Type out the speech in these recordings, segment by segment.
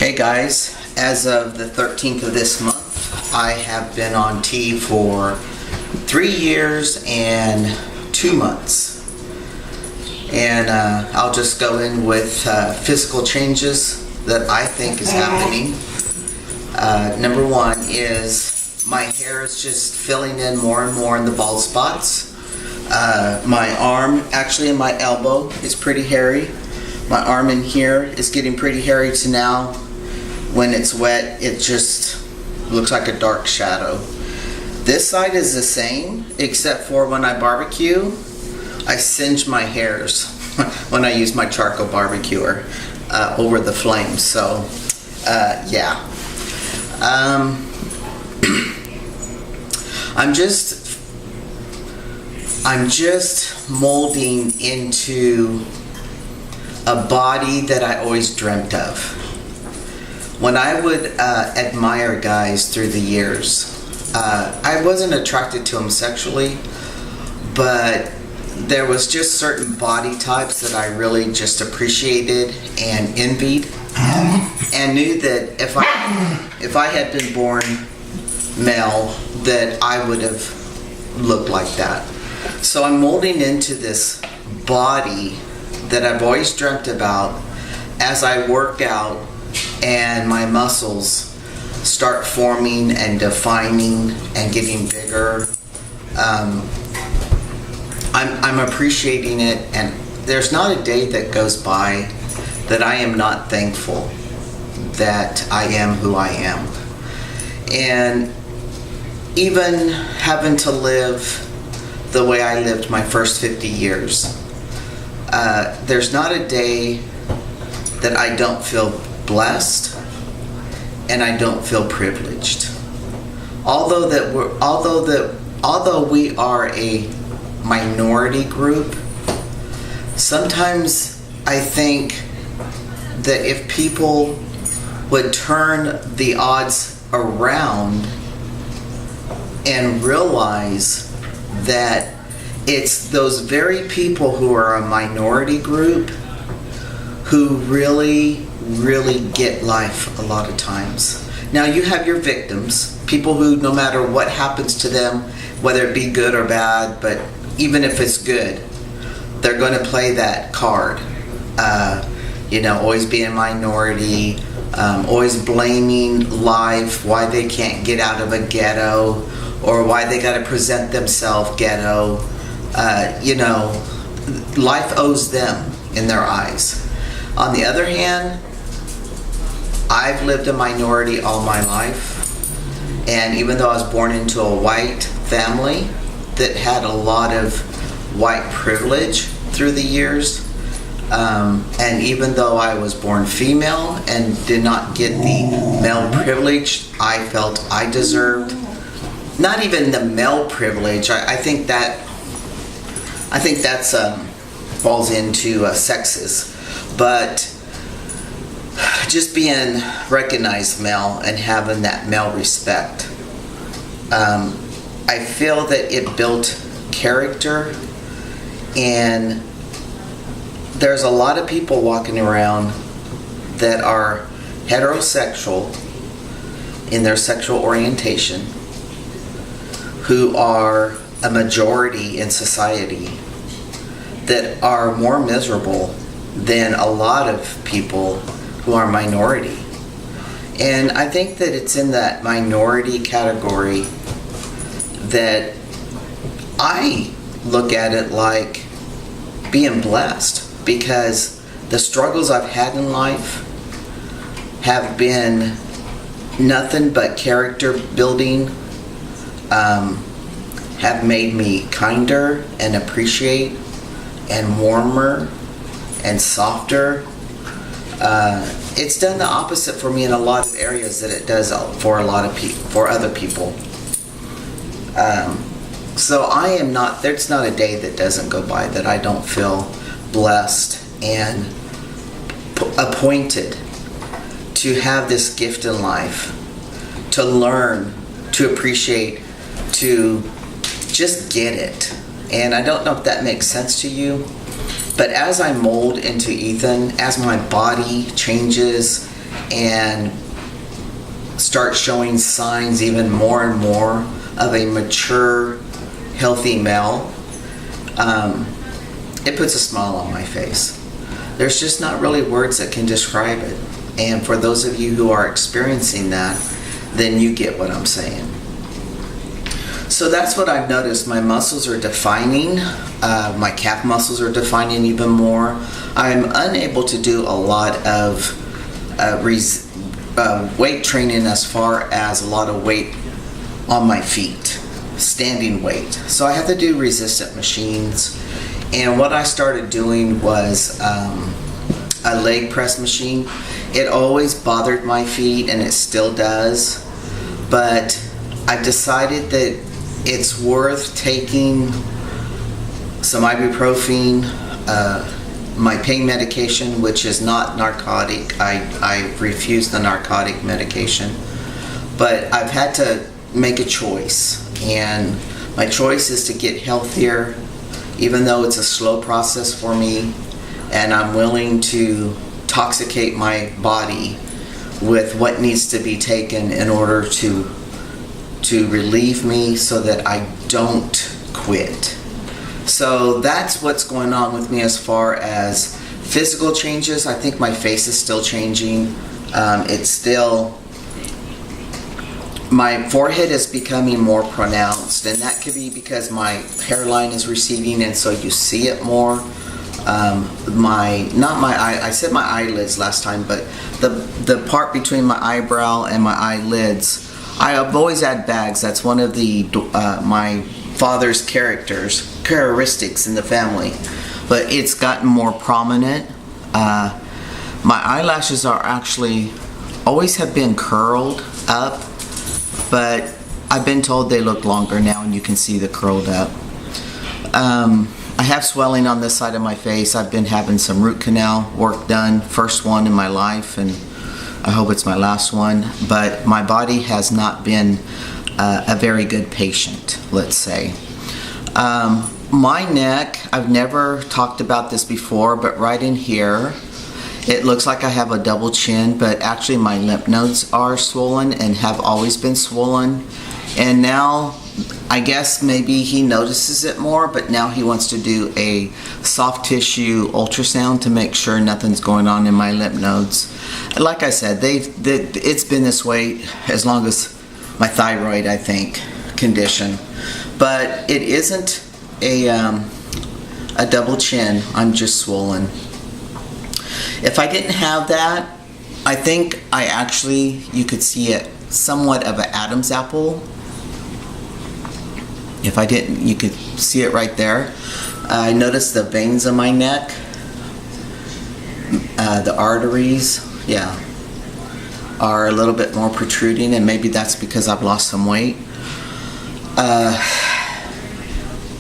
Hey guys, as of the 13th of this month, I have been on T for 3 years and 2 months. And I'll just go in with physical changes that I think is happening. Number one is my hair is just filling in more and more in the bald spots. My arm, actually in my elbow, is pretty hairy. My arm in here is getting pretty hairy to now. When it's wet, it just looks like a dark shadow. This side is the same, except for when I barbecue, I singe my hairs when I use my charcoal barbecuer over the flames. So, yeah. I'm just molding into a body that I always dreamt of. When I would admire guys through the years, I wasn't attracted to them sexually, but there was just certain body types that I really just appreciated and envied, and knew that if I had been born male, that I would have looked like that. So I'm molding into this body that I've always dreamt about as I work out and my muscles start forming and defining and getting bigger. I'm appreciating it, and there's not a day that goes by that I am not thankful that I am who I am. And even having to live the way I lived my first 50 years, there's not a day that I don't feel blessed and I don't feel privileged. Although we are a minority group, sometimes I think that if people would turn the odds around and realize that it's those very people who are a minority group who really get life a lot of times. Now you have your victims, people who no matter what happens to them, whether it be good or bad, but even if it's good, they're going to play that card. Always being a minority, always blaming life, why they can't get out of a ghetto, or why they got to present themselves ghetto. Life owes them in their eyes. On the other hand, I've lived a minority all my life, and even though I was born into a white family that had a lot of white privilege through the years, and even though I was born female and did not get the male privilege I felt I deserved, not even the male privilege, I think that's falls into sexist, but just being recognized male and having that male respect, I feel that it built character. And there's a lot of people walking around that are heterosexual in their sexual orientation who are a majority in society that are more miserable than a lot of people who are minority. And I think that it's in that minority category that I look at it like being blessed, because the struggles I've had in life have been nothing but character building, have made me kinder and appreciate and warmer and softer. It's done the opposite for me in a lot of areas that it does for a lot of people, for other people. So there's not a day that doesn't go by that I don't feel blessed and appointed to have this gift in life, to learn, to appreciate, to just get it. And I don't know if that makes sense to you, but as I mold into Ethan, as my body changes and start showing signs even more and more of a mature, healthy male, it puts a smile on my face. There's just not really words that can describe it. And for those of you who are experiencing that, then you get what I'm saying. So that's what I've noticed. My muscles are defining. My calf muscles are defining even more. I'm unable to do a lot of weight training as far as a lot of weight on my feet, standing weight. So I have to do resistant machines. And what I started doing was a leg press machine. It always bothered my feet, and it still does. But I've decided that it's worth taking some ibuprofen, my pain medication, which is not narcotic. I refuse the narcotic medication. But I've had to make a choice. And my choice is to get healthier, even though it's a slow process for me. And I'm willing to toxicate my body with what needs to be taken in order to relieve me so that I don't quit. So that's what's going on with me as far as physical changes. I think my face is still changing. My forehead is becoming more pronounced, and that could be because my hairline is receding, and so you see it more. I said my eyelids last time, but the part between my eyebrow and my eyelids, I have always had bags. That's one of the my father's characteristics in the family, but it's gotten more prominent. My eyelashes are actually always have been curled up, but I've been told they look longer now, and you can see the curled up. I have swelling on this side of my face. I've been having some root canal work done, first one in my life, and I hope it's my last one. But my body has not been a very good patient, let's say. My neck, I've never talked about this before, but right in here, it looks like I have a double chin, but actually my lymph nodes are swollen and have always been swollen. And now, I guess maybe he notices it more, but now he wants to do a soft tissue ultrasound to make sure nothing's going on in my lymph nodes. Like I said, it's been this way as long as my thyroid, I think, condition. But it isn't a double chin. I'm just swollen. If I didn't have that, I think you could see it somewhat of an Adam's apple. If I didn't, you could see it right there. I noticed the veins on my neck, the arteries, are a little bit more protruding, and maybe that's because I've lost some weight.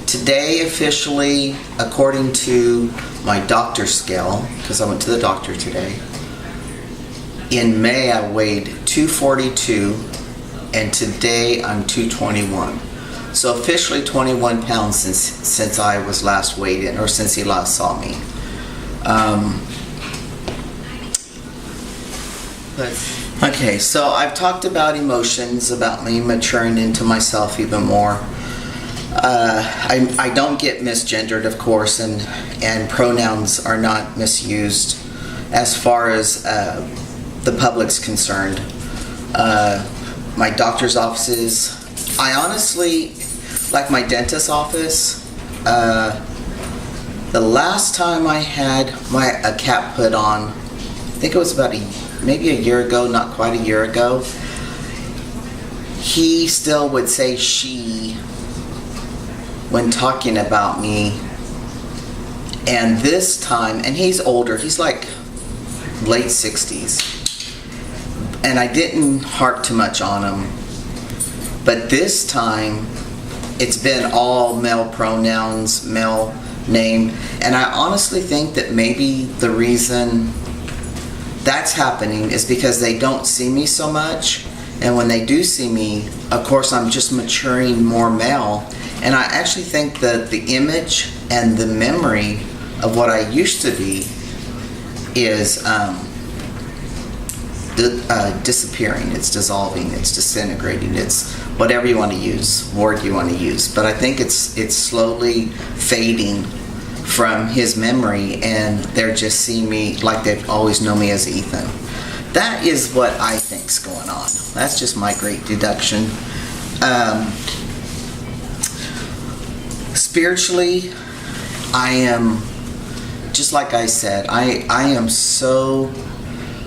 Today, officially, according to my doctor's scale, because I went to the doctor today, in May I weighed 242, and today I'm 221. So officially 21 pounds since I was last weighed in, or since he last saw me. Okay, so I've talked about emotions, about me maturing into myself even more. I don't get misgendered, of course, and pronouns are not misused as far as the public's concerned. My doctor's offices, I honestly, like my dentist's office, the last time I had a cap put on, I think it was about maybe a year ago, not quite a year ago, he still would say she when talking about me. And this time, and he's older, he's like late 60s, and I didn't harp too much on him. But this time, it's been all male pronouns, male name, and I honestly think that maybe the reason that's happening is because they don't see me so much, and when they do see me, of course, I'm just maturing more male, and I actually think that the image and the memory of what I used to be is disappearing, it's dissolving, it's disintegrating, it's whatever you want to use, word you want to use. But I think it's slowly fading from his memory, and they're just seeing me like they've always known me as Ethan. That is what I think's going on. That's just my great deduction. Spiritually, I am, just like I said, I am so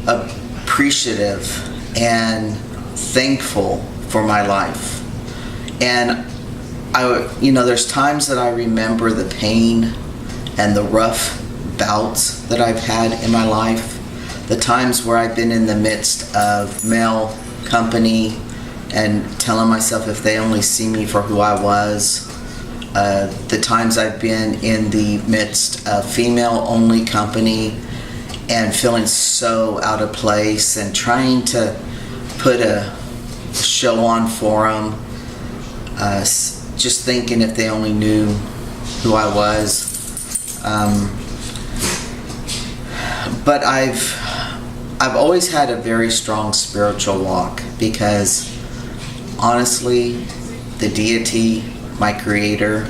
appreciative and thankful for my life. And there's times that I remember the pain and the rough bouts that I've had in my life, the times where I've been in the midst of male company and telling myself if they only see me for who I was, the times I've been in the midst of female-only company and feeling so out of place and trying to put a show on for them, just thinking if they only knew who I was. But I've always had a very strong spiritual walk, because honestly, the deity, my creator,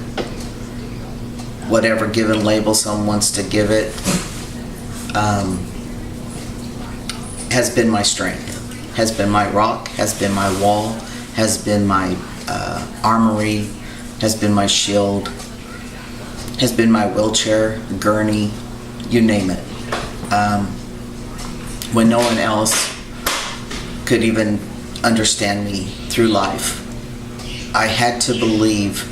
whatever given label someone wants to give it, has been my strength, has been my rock, has been my wall, has been my armory, has been my shield, has been my wheelchair, gurney, you name it. When no one else could even understand me through life, I had to believe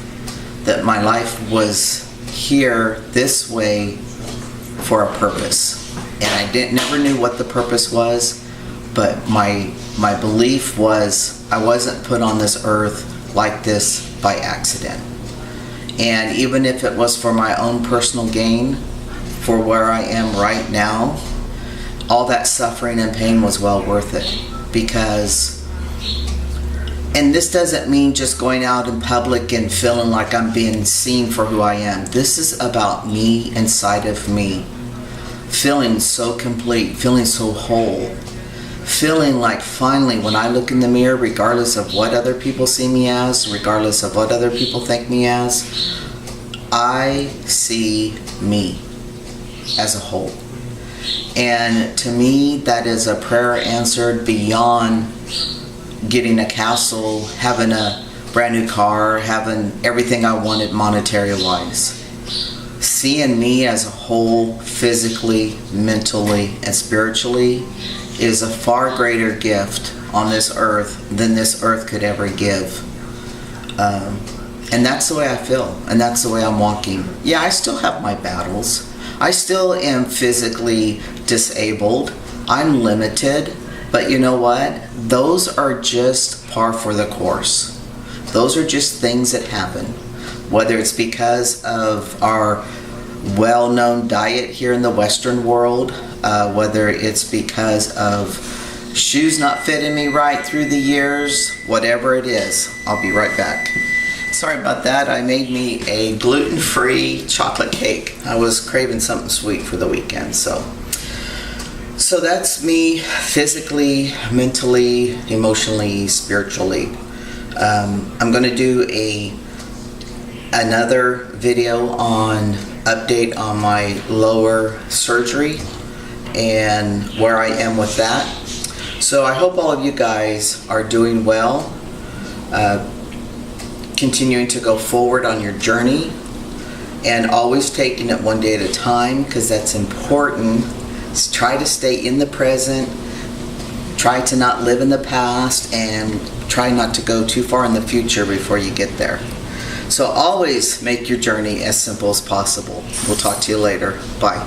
that my life was here this way for a purpose. And I never knew what the purpose was, but my belief was I wasn't put on this earth like this by accident. And even if it was for my own personal gain, for where I am right now, all that suffering and pain was well worth it. Because, and this doesn't mean just going out in public and feeling like I'm being seen for who I am. This is about me inside of me, feeling so complete, feeling so whole, feeling like finally when I look in the mirror, regardless of what other people see me as, regardless of what other people think me as, I see me as a whole. And to me, that is a prayer answered beyond getting a castle, having a brand new car, having everything I wanted monetary-wise. Seeing me as a whole, physically, mentally, and spiritually, is a far greater gift on this earth than this earth could ever give. And that's the way I feel, and that's the way I'm walking. Yeah, I still have my battles. I still am physically disabled. I'm limited. But you know what? Those are just par for the course. Those are just things that happen. Whether it's because of our well-known diet here in the Western world, whether it's because of shoes not fitting me right through the years, whatever it is. I'll be right back. Sorry about that. I made me a gluten-free chocolate cake. I was craving something sweet for the weekend, so that's me physically, mentally, emotionally, spiritually. I'm going to do another video on update on my lower surgery and where I am with that. So I hope all of you guys are doing well, continuing to go forward on your journey, and always taking it one day at a time, because that's important. Try to stay in the present, try to not live in the past, and try not to go too far in the future before you get there. So always make your journey as simple as possible. We'll talk to you later. Bye.